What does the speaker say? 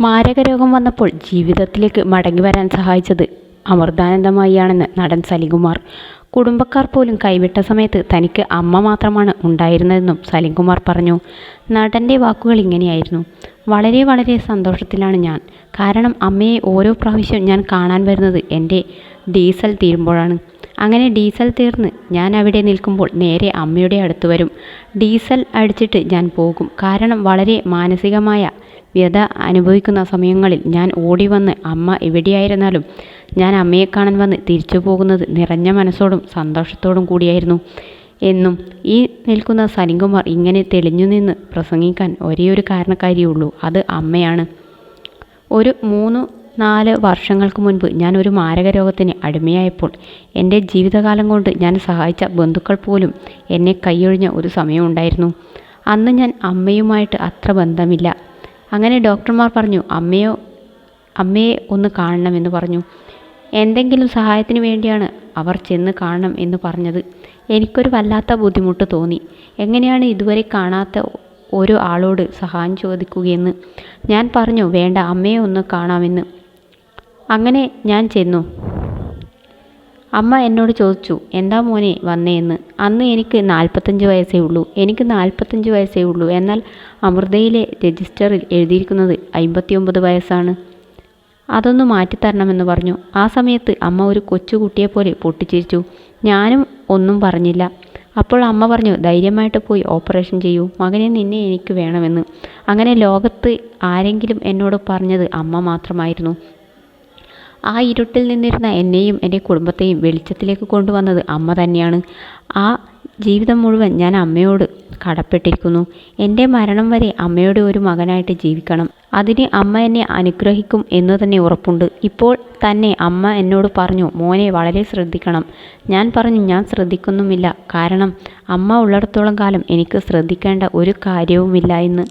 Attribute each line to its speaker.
Speaker 1: മാരകരോഗം വന്നപ്പോൾ ജീവിതത്തിലേക്ക് മടങ്ങി വരാൻ സഹായിച്ചത് അമൃതാനന്ദമയിയാണെന്ന് നടൻ സലിംകുമാർ. കുടുംബക്കാർ പോലും കൈവിട്ട സമയത്ത് തനിക്ക് അമ്മ മാത്രമാണ് ഉണ്ടായിരുന്നതെന്നും സലിംകുമാർ പറഞ്ഞു. നടൻ്റെ വാക്കുകൾ ഇങ്ങനെയായിരുന്നു: വളരെ വളരെ സന്തോഷത്തിലാണ് ഞാൻ. കാരണം അമ്മയെ ഓരോ പ്രാവശ്യം ഞാൻ കാണാൻ വരുന്നത് എൻ്റെ ഡീസൽ തീരുമ്പോഴാണ്. അങ്ങനെ ഡീസൽ തീർന്ന് ഞാൻ അവിടെ നിൽക്കുമ്പോൾ നേരെ അമ്മയുടെ അടുത്ത് വരും. ഡീസൽ അടിച്ചിട്ട് ഞാൻ പോകും. കാരണം വളരെ മാനസികമായ വ്യഥ അനുഭവിക്കുന്ന സമയങ്ങളിൽ ഞാൻ ഓടി വന്ന് അമ്മ എവിടെയായിരുന്നാലും ഞാൻ അമ്മയെ കാണാൻ വന്ന് തിരിച്ചു പോകുന്നത് നിറഞ്ഞ മനസ്സോടും സന്തോഷത്തോടും കൂടിയായിരുന്നു എന്നും ഈ നിൽക്കുന്ന സലിംകുമാർ ഇങ്ങനെ തെളിഞ്ഞു നിന്ന് പ്രസംഗിക്കാൻ ഒരേയൊരു കാരണക്കാരിയുള്ളൂ, അത് അമ്മയാണ്. ഒരു 3-4 വർഷങ്ങൾക്ക് മുൻപ് ഞാൻ ഒരു മാരക രോഗത്തിന് അടിമയായപ്പോൾ എൻ്റെ ജീവിതകാലം കൊണ്ട് ഞാൻ സഹായിച്ച ബന്ധുക്കൾ പോലും എന്നെ കൈയൊഴിഞ്ഞ ഒരു സമയമുണ്ടായിരുന്നു. അന്ന് ഞാൻ അമ്മയുമായിട്ട് അത്ര ബന്ധമില്ല. അങ്ങനെ ഡോക്ടർമാർ പറഞ്ഞു അമ്മയെ ഒന്ന് കാണണമെന്ന് പറഞ്ഞു. എന്തെങ്കിലും സഹായത്തിന് വേണ്ടിയാണ് അവർ ചെന്ന് കാണണം എന്ന് പറഞ്ഞത്. എനിക്കൊരു വല്ലാത്ത ബുദ്ധിമുട്ട് തോന്നി. എങ്ങനെയാണ് ഇതുവരെ കാണാത്ത ഒരു ആളോട് സഹായം ചോദിക്കുകയെന്ന്. ഞാൻ പറഞ്ഞു വേണ്ട, അമ്മയെ ഒന്ന് കാണാമെന്ന്. അങ്ങനെ ഞാൻ ചെന്നു. അമ്മ എന്നോട് ചോദിച്ചു, എന്താ മോനെ വന്നേന്ന്. അന്ന് എനിക്ക് 45 വയസ്സേ ഉള്ളൂ. എനിക്ക് 45 വയസ്സേ ഉള്ളൂ. എന്നാൽ അമൃതയിലെ രജിസ്റ്ററിൽ എഴുതിയിരിക്കുന്നത് 59 വയസ്സാണ്. അതൊന്ന് മാറ്റിത്തരണമെന്ന് പറഞ്ഞു. ആ സമയത്ത് അമ്മ ഒരു കൊച്ചുകുട്ടിയെപ്പോലെ പൊട്ടിച്ചിരിച്ചു. ഞാനും ഒന്നും പറഞ്ഞില്ല. അപ്പോൾ അമ്മ പറഞ്ഞു, ധൈര്യമായിട്ട് പോയി ഓപ്പറേഷൻ ചെയ്യൂ മകനെ, നിന്നെ എനിക്ക് വേണമെന്ന്. അങ്ങനെ ലോകത്ത് ആരെങ്കിലും എന്നോട് പറഞ്ഞത് അമ്മ മാത്രമായിരുന്നു. ആ ഇരുട്ടിൽ നിന്നിരുന്ന എന്നെയും എൻ്റെ കുടുംബത്തെയും വെളിച്ചത്തിലേക്ക് കൊണ്ടുവന്നത് അമ്മ തന്നെയാണ്. ആ ജീവിതം മുഴുവൻ ഞാൻ അമ്മയോട് കടപ്പെട്ടിരിക്കുന്നു. എൻ്റെ മരണം വരെ അമ്മയുടെ ഒരു മകനായിട്ട് ജീവിക്കണം. അതിന് അമ്മ എന്നെ അനുഗ്രഹിക്കും എന്ന് തന്നെ ഉറപ്പുണ്ട്. ഇപ്പോൾ തന്നെ അമ്മ എന്നോട് പറഞ്ഞു, മോനെ വളരെ ശ്രദ്ധിക്കണം. ഞാൻ പറഞ്ഞു, ഞാൻ ശ്രദ്ധിക്കുന്നുമില്ല. കാരണം അമ്മ ഉള്ളിടത്തോളം കാലം എനിക്ക് ശ്രദ്ധിക്കേണ്ട ഒരു കാര്യവുമില്ല എന്ന്.